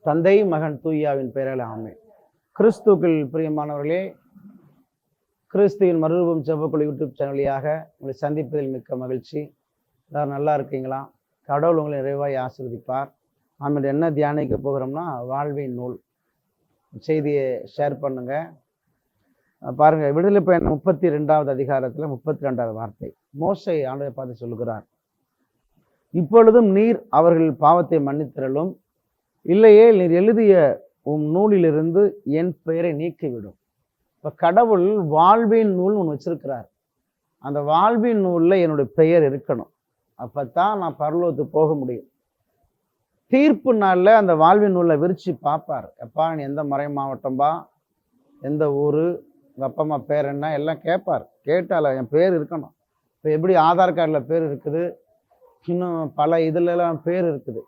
தந்தை, மகன், தூயாவின் பெயரால் ஆமென். கிறிஸ்துக்கள் பிரியமானவர்களே, கிறிஸ்துவின் மறுரூபம் ஜெபக்குழு யூடியூப் சேனலியாக உங்களை சந்திப்பதில் மிக்க மகிழ்ச்சி. எல்லாரும் நல்லா இருக்கீங்களா? கடவுள் உங்களை நிறைவாய் ஆசீர்வதிப்பார். நாம் என்ன தியானிக்க போகிறோம்னா, வாழ்வின் நூல் செய்தியை ஷேர் பண்ணுங்க. பாருங்க, விடுதலை பயணம் 32வது அதிகாரத்தில் 32வது வார்த்தை. மோசே ஆண்டவரை பார்த்து சொல்லுகிறார், இப்பொழுதும் நீர் அவர்கள் பாவத்தை மன்னித்திரளும், இல்லையே நீர் எழுதிய நூலிலிருந்து என் பெயரை நீக்கிவிடும். இப்போ கடவுள் வாழ்வின் நூல் ஒன்று வச்சிருக்கிறார். அந்த வாழ்வின் நூலில் என்னுடைய பெயர் இருக்கணும். அப்பத்தான் நான் பரலோகத்துக்கு போக முடியும். தீர்ப்பு நாளில் அந்த வாழ்வின் நூலை விரிச்சு பார்ப்பார். எப்பா நீ எந்த மறை மாவட்டம்பா, எந்த ஊர், உங்கள் அப்பா அம்மா பேர் என்ன, எல்லாம் கேட்பார். கேட்டால என் பேர் இருக்கணும். இப்போ எப்படி ஆதார் கார்டில் பேர் இருக்குது, இன்னும் பல இதுலலாம் பேர் இருக்குது.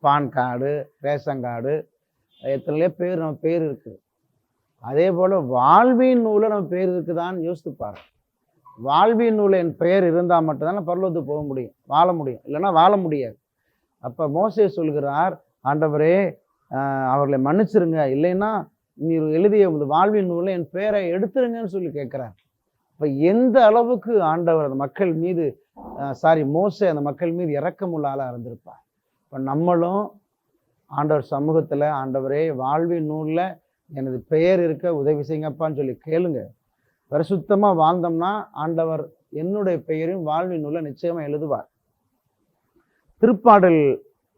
பான் கார்டு, ரேஷன் கார்டு, எத்தனையோ பேர் நம்ம பேர் இருக்குது. அதே போல் வாழ்வின் நூலில் நம்ம பேர் இருக்குதான்னு யோசித்துப்பார். வாழ்வின் நூலில் என் பெயர் இருந்தால் மட்டும்தான் நான் பரலோகத்துக்கு போக முடியும், வாழ முடியும், இல்லைன்னா வாழ முடியாது. அப்போ மோசே சொல்கிறார், ஆண்டவரே அவர்களை மன்னிச்சிருங்க, இல்லைன்னா நீர் எழுதிய வாழ்வின் நூலில் என் பெயரை எடுத்துருங்கன்னு சொல்லி கேட்குறார். இப்போ எந்த அளவுக்கு ஆண்டவர் அந்த மக்கள் மீது மோசே அந்த மக்கள் மீது இரக்கமுள்ள ஆளாக இருந்திருப்பார். இப்போ நம்மளும் ஆண்டவர் சமூகத்தில், ஆண்டவரே வாழ்வின் நூலில் எனது பெயர் இருக்க உதவி செய்யுங்கப்பான்னு சொல்லி கேளுங்க. பரிசுத்தமாக வாழ்ந்தோம்னா ஆண்டவர் என்னுடைய பெயரையும் வாழ்வின் நூலில் நிச்சயமாக எழுதுவார். திருப்பாடல்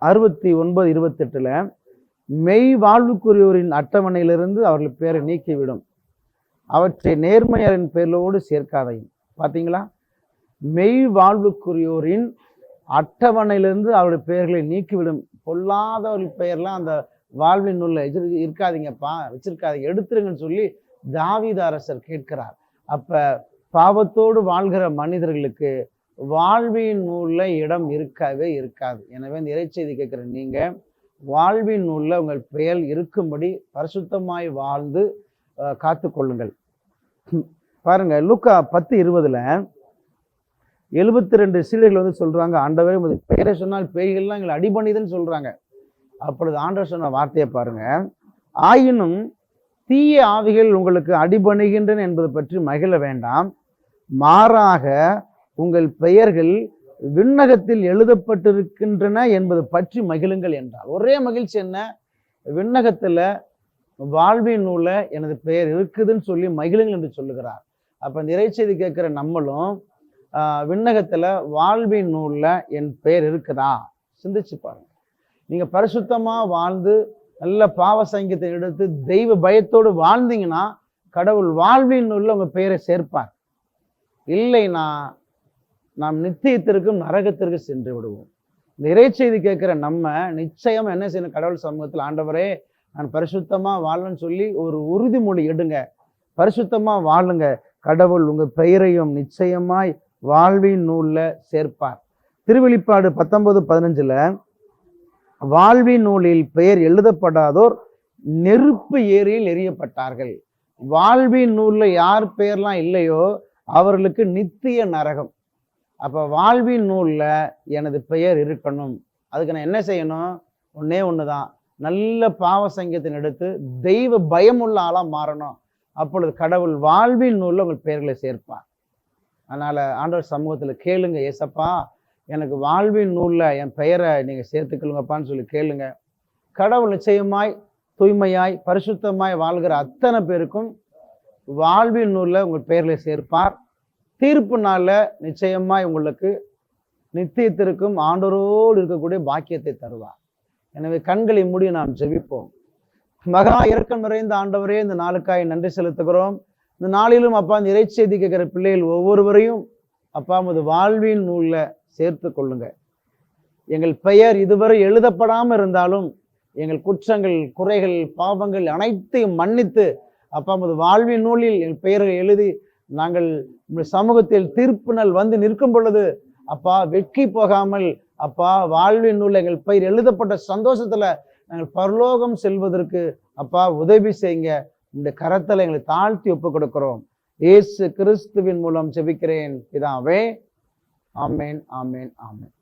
69:28 மெய் வாழ்வுக்குரியோரின் அட்டவணையிலிருந்து அவர்கள் பேரை நீக்கிவிடும், அவற்றை நேர்மையாரின் பேரோடு சேர்க்காதையும். பார்த்தீங்களா, மெய் வாழ்வுக்குரியோரின் அட்டவணையிலிருந்து அவருடைய பெயர்களை நீக்கிவிடும். பொல்லாதவர்கள் பெயர்லாம் அந்த வாழ்வின் நூலில் இருக்காதீங்கப்பா, வச்சிருக்காதீங்க, எடுத்துருங்கன்னு சொல்லி தாவீது அரசர் கேட்கிறார். அப்ப பாவத்தோடு வாழ்கிற மனிதர்களுக்கு வாழ்வின் நூலில் இடம் இருக்கவே இருக்காது. எனவே இந்த இறைச்செய்தி கேட்குற நீங்க வாழ்வின் நூலில் உங்கள் பெயர் இருக்கும்படி பரிசுத்தமாய் வாழ்ந்து காத்து கொள்ளுங்கள். பாருங்க, லூக்கா 10:20 72 சீடர்கள் வந்து சொல்றாங்க, ஆண்டவரே உமது பெயரை சொன்னால் பேய்கள்லாம் எங்களை அடிபணிதுன்னு சொல்றாங்க. அப்பொழுது ஆண்டவர் சொன்ன வார்த்தையை பாருங்க, ஆயினும் தீய ஆவிகள் உங்களுக்கு அடிபணிகின்றன என்பதை பற்றி மகிழ வேண்டாம், மாறாக உங்கள் பெயர்கள் விண்ணகத்தில் எழுதப்பட்டிருக்கின்றன என்பது பற்றி மகிழுங்கள் என்றார். ஒரே மகிழ்ச்சி என்ன, விண்ணகத்துல வாழ்வின் நூல எனது பெயர் இருக்குதுன்னு சொல்லி மகிழுங்கள் என்று சொல்லுகிறார். அப்ப இந்த இறைச்செய்தி கேட்கிற நம்மளும் விண்ணகத்துல வாழ்வின் நூல்ல என் பெயர் இருக்குதா சிந்திச்சு பாருங்க. நீங்க பரிசுத்தமா வாழ்ந்து நல்ல பாவ சங்கீதத்தை எடுத்து தெய்வ பயத்தோடு வாழ்ந்தீங்கன்னா கடவுள் வாழ்வின் நூல்ல உங்க பெயரை சேர்ப்பார். இல்லைன்னா நாம் நித்தியத்திற்கும் நரகத்திற்கு சென்று விடுவோம். இந்த இறைச்செய்தி கேட்கிற நம்ம நிச்சயம் என்ன செய்யணும், கடவுள் சமூகத்தில் ஆண்டவரே நான் பரிசுத்தமா வாழணும்னு சொல்லி ஒரு உறுதிமொழி எடுங்க. பரிசுத்தமா வாழுங்க, கடவுள் உங்க பெயரையும் நிச்சயமாய் வாழ்வின் நூல்ல சேர்ப்பார். திருவெளிப்பாடு 19:15 வாழ்வின் நூலில் பெயர் எழுதப்படாதோர் நெருப்பு ஏரியில் எரியப்பட்டார்கள். வாழ்வின் நூல்ல யார் பெயர்லாம் இல்லையோ அவர்களுக்கு நித்திய நரகம். அப்ப வாழ்வின் நூல்ல எனது பெயர் இருக்கணும். அதுக்கு நான் என்ன செய்யணும், ஒன்னே ஒண்ணுதான், நல்ல பாவ சங்கீதத்தை எடுத்து தெய்வ பயமுள்ள ஆளா மாறணும். அப்பொழுது கடவுள் வாழ்வின் நூல்ல உங்கள் பெயர்களை சேர்ப்பார். அதனால ஆண்டவர் சமூகத்துல கேளுங்க, ஏசப்பா எனக்கு வாழ்வின் நூல்ல என் பெயரை நீங்க சேர்த்துக்கொள்ளுங்கப்பான்னு சொல்லி கேளுங்க. கடவுள் நிச்சயமாய் தூய்மையாய் பரிசுத்தமாய் வாழ்கிற அத்தனை பேருக்கும் வாழ்வின் நூல்ல உங்கள் பெயர்களை சேர்ப்பார். தீர்ப்பு நாள்ல நிச்சயமாய் உங்களுக்கு நித்தியத்திற்கும் ஆண்டவரோடு இருக்கக்கூடிய பாக்கியத்தை தருவார். எனவே கண்களை மூடி நாம் ஜெபிப்போம். மகா இரக்கம் நிறைந்த ஆண்டவரே, இந்த நாளுக்காய் நன்றி செலுத்துகிறோம். இந்த நாளிலும் அப்பா இந்த இறைச்செய்தி கேட்கிற பிள்ளைகள் ஒவ்வொருவரையும் அப்பா உமது வாழ்வின் நூல்ல சேர்த்து கொள்ளுங்க. எங்கள் பெயர் இதுவரை எழுதப்படாமல் இருந்தாலும் எங்கள் குற்றங்கள், குறைகள், பாவங்கள் அனைத்தையும் மன்னித்து அப்பா உமது வாழ்வின் நூலில் எங்கள் பெயரை எழுதி நாங்கள் சமூகத்தில் தீர்ப்பு நாள் வந்து நிற்கும் பொழுது அப்பா வெட்கி போகாமல் அப்பா வாழ்வின் நூல் எங்கள் பெயர் எழுதப்பட்ட சந்தோஷத்துல நாங்கள் பரலோகம் செல்வதற்கு அப்பா உதவி செய்யுங்க. இந்த கரத்தில் எங்களை தாழ்த்தி ஒப்பு கொடுக்கிறோம். இயேசு கிறிஸ்துவின் மூலம் ஜெபிக்கிறேன் பிதாவே. ஆமென், ஆமென், ஆமென்.